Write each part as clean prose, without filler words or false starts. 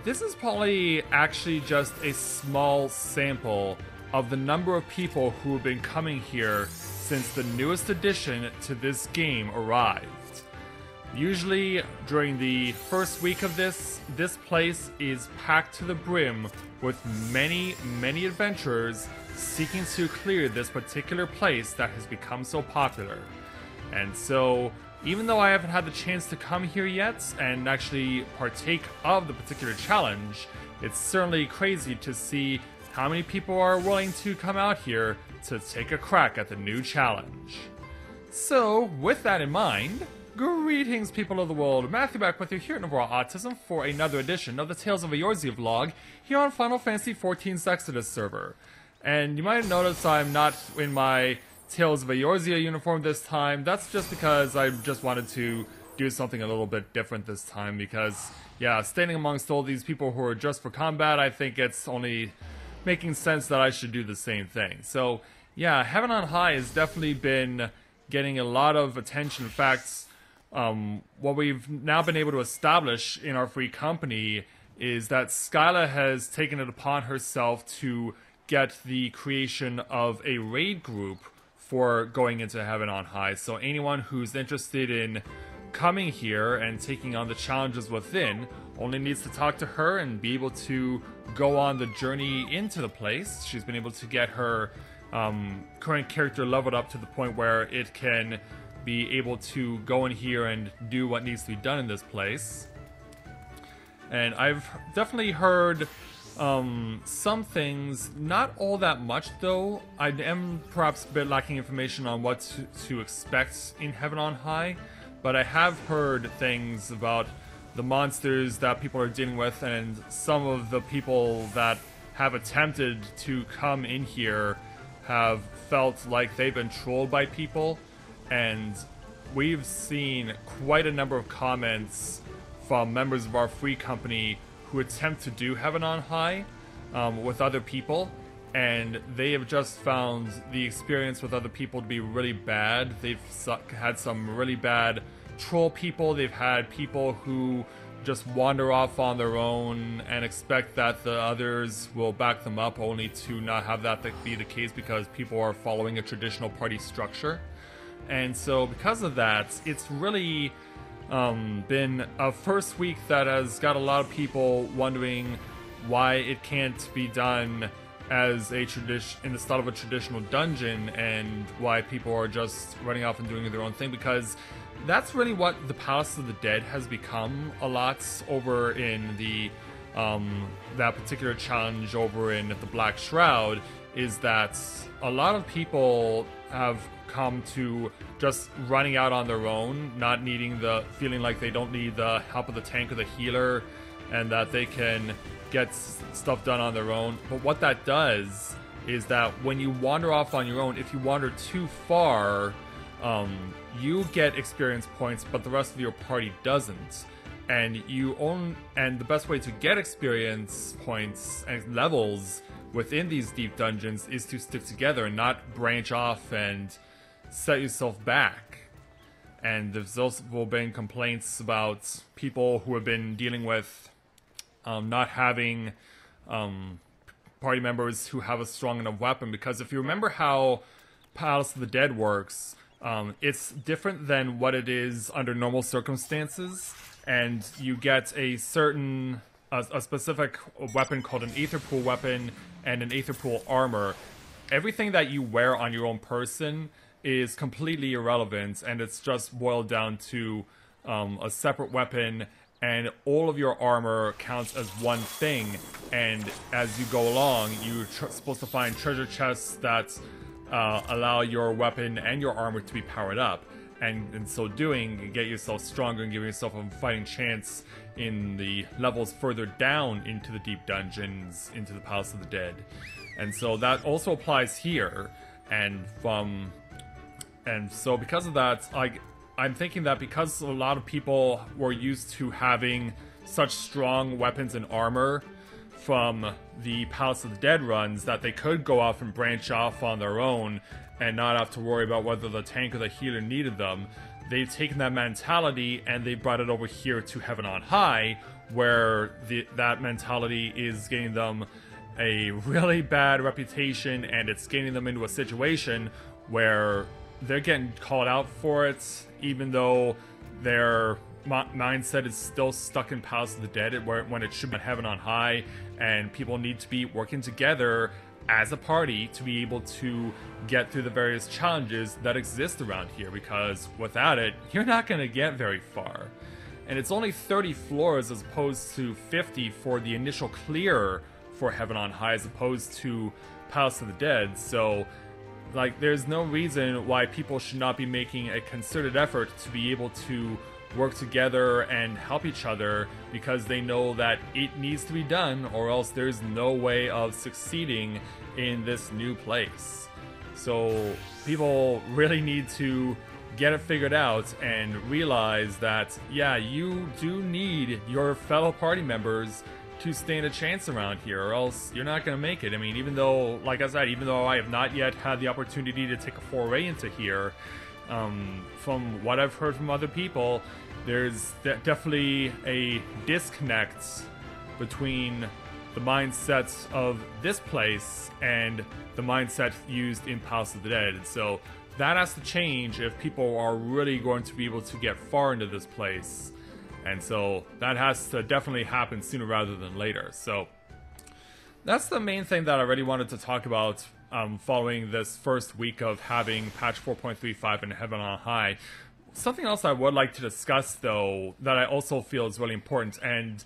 this is probably actually just a small sample of the number of people who have been coming here since the newest addition to this game arrived. Usually, during the first week of this place is packed to the brim with many, many adventurers seeking to clear this particular place that has become so popular. And so, even though I haven't had the chance to come here yet and actually partake of the particular challenge, it's certainly crazy to see how many people are willing to come out here to take a crack at the new challenge. So, with that in mind, greetings, people of the world. Matthew back with you here at Eorzea Autism for another edition of the Tales of Eorzea vlog here on Final Fantasy XIV's Exodus server. And you might have noticed I'm not in my Tales of Eorzea uniform this time. That's just because I just wanted to do something a little bit different this time because, yeah, standing amongst all these people who are just for combat, I think it's only making sense that I should do the same thing. So, yeah, Heaven on High has definitely been getting a lot of attention. In fact, what we've now been able to establish in our free company is that Skyla has taken it upon herself to get the creation of a raid group for going into Heaven on High. So anyone who's interested in coming here and taking on the challenges within only needs to talk to her and be able to go on the journey into the place. She's been able to get her current character leveled up to the point where it can be able to go in here and do what needs to be done in this place. And I've definitely heard some things, not all that much though. I am perhaps a bit lacking information on what to expect in Heaven on High, but I have heard things about the monsters that people are dealing with, and some of the people that have attempted to come in here have felt like they've been trolled by people. And we've seen quite a number of comments from members of our free company who attempt to do Heaven on High with other people, and they have just found the experience with other people to be really bad. They've had some really bad troll people. They've had people who just wander off on their own and expect that the others will back them up, only to not have that be the case because people are following a traditional party structure. And so because of that, it's really been a first week that has got a lot of people wondering why it can't be done as a in the style of a traditional dungeon, and why people are just running off and doing their own thing, because that's really what the Palace of the Dead has become a lot over in the that particular challenge over in the Black Shroud, is that a lot of people have come to just running out on their own, not needing feeling like they don't need the help of the tank or the healer, and that they can get stuff done on their own. But what that does is that when you wander off on your own, if you wander too far, you get experience points, but the rest of your party doesn't. And the best way to get experience points and levels within these deep dungeons is to stick together and not branch off and set yourself back. And there's also been complaints about people who have been dealing with not having party members who have a strong enough weapon, because if you remember how Palace of the Dead works, it's different than what it is under normal circumstances, and you get a certain a specific weapon called an Aether Pool weapon and an Aether Pool armor. Everything that you wear on your own person is completely irrelevant, and it's just boiled down to a separate weapon, and all of your armor counts as one thing. And as you go along, you're supposed to find treasure chests that allow your weapon and your armor to be powered up, and in so doing, you get yourself stronger and give yourself a fighting chance in the levels further down into the deep dungeons, into the Palace of the Dead. And so that also applies here, and so because of that, I'm thinking that because a lot of people were used to having such strong weapons and armor from the Palace of the Dead runs, that they could go off and branch off on their own and not have to worry about whether the tank or the healer needed them. They've taken that mentality and they brought it over here to Heaven on High, where that mentality is getting them a really bad reputation, and it's getting them into a situation where they're getting called out for it, even though their mindset is still stuck in Palace of the Dead, when it should be Heaven on High, and people need to be working together as a party to be able to get through the various challenges that exist around here, because without it, you're not going to get very far. And it's only 30 floors as opposed to 50 for the initial clear for Heaven on High, as opposed to Palace of the Dead, so like there's no reason why people should not be making a concerted effort to be able to work together and help each other, because they know that it needs to be done, or else there's no way of succeeding in this new place. So people really need to get it figured out and realize that, yeah, you do need your fellow party members to stand a chance around here, or else you're not going to make it. I mean, even though, like I said, even though I have not yet had the opportunity to take a foray into here, from what I've heard from other people, there's definitely a disconnect between the mindset of this place and the mindset used in Palace of the Dead. And so that has to change if people are really going to be able to get far into this place. And so that has to definitely happen sooner rather than later. So that's the main thing that I really wanted to talk about following this first week of having patch 4.35 in Heaven on High. Something else I would like to discuss, though, that I also feel is really important, and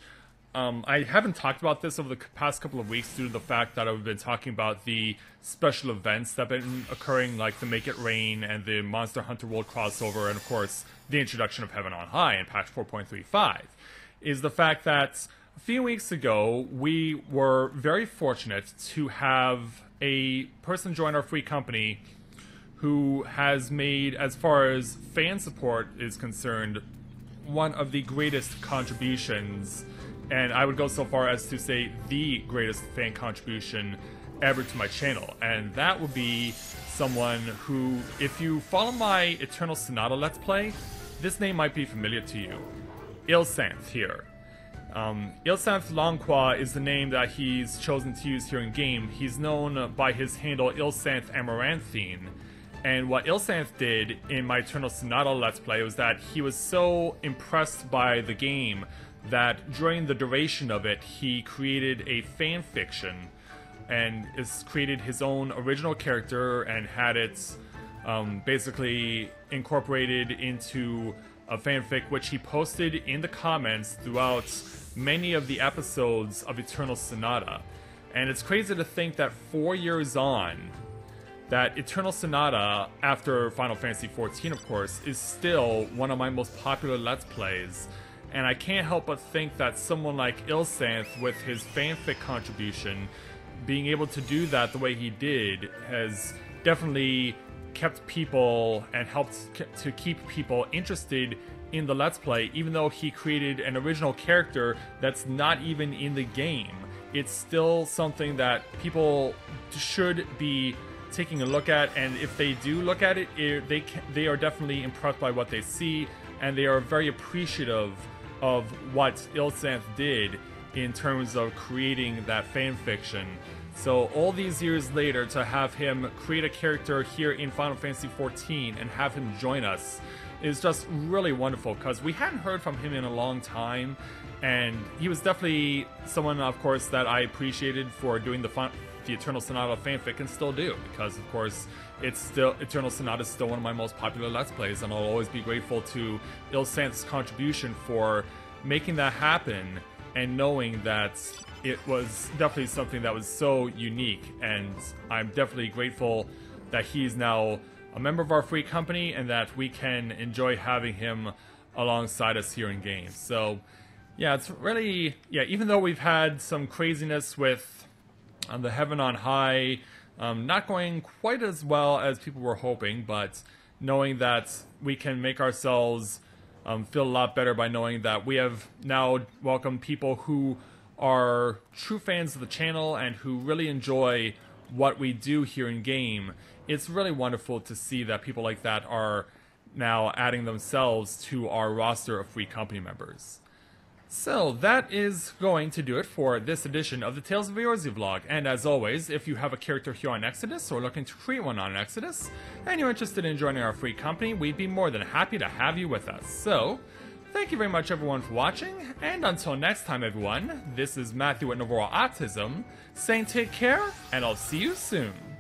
I haven't talked about this over the past couple of weeks due to the fact that I've been talking about the special events that have been occurring, like the Make It Rain and the Monster Hunter World crossover, and of course the introduction of Heaven on High in patch 4.35, is the fact that a few weeks ago we were very fortunate to have a person join our free company who has made, as far as fan support is concerned, one of the greatest contributions, and I would go so far as to say the greatest fan contribution ever to my channel. And that would be someone who, if you follow my Eternal Sonata Let's Play, this name might be familiar to you. Ilsanth here. Ilsanth Longqua is the name that he's chosen to use here in game. He's known by his handle Ilsanth Amaranthine. And what Ilsanth did in my Eternal Sonata Let's Play was that he was so impressed by the game that during the duration of it, he created a fan fiction and has created his own original character and had it basically incorporated into a fanfic which he posted in the comments throughout many of the episodes of Eternal Sonata. And it's crazy to think that 4 years on, that Eternal Sonata, after Final Fantasy XIV of course, is still one of my most popular Let's Plays. And I can't help but think that someone like Ilsanth, with his fanfic contribution, being able to do that the way he did, has definitely kept people and helped to keep people interested in the Let's Play, even though he created an original character that's not even in the game. It's still something that people should be taking a look at, and if they do look at it, they are definitely impressed by what they see, and they are very appreciative of what Ilsanth did in terms of creating that fan fiction. So all these years later, to have him create a character here in Final Fantasy XIV and have him join us is just really wonderful, because we hadn't heard from him in a long time, and he was definitely someone, of course, that I appreciated for doing the Eternal Sonata fanfic, and still do, because of course it's still, Eternal Sonata is still one of my most popular Let's Plays, and I'll always be grateful to Ilsanth's contribution for making that happen, and knowing that it was definitely something that was so unique. And I'm definitely grateful that he's now a member of our free company and that we can enjoy having him alongside us here in games. So yeah, it's really, yeah, even though we've had some craziness with the Heaven on High not going quite as well as people were hoping, but knowing that we can make ourselves feel a lot better by knowing that we have now welcomed people who are true fans of the channel and who really enjoy what we do here in game. It's really wonderful to see that people like that are now adding themselves to our roster of free company members. So that is going to do it for this edition of the Tales of Eorzea vlog, and as always, if you have a character here on Exodus or looking to create one on Exodus, and you're interested in joining our free company, we'd be more than happy to have you with us. So, thank you very much everyone for watching, and until next time everyone, this is Matthew at Novora Autism, saying take care, and I'll see you soon.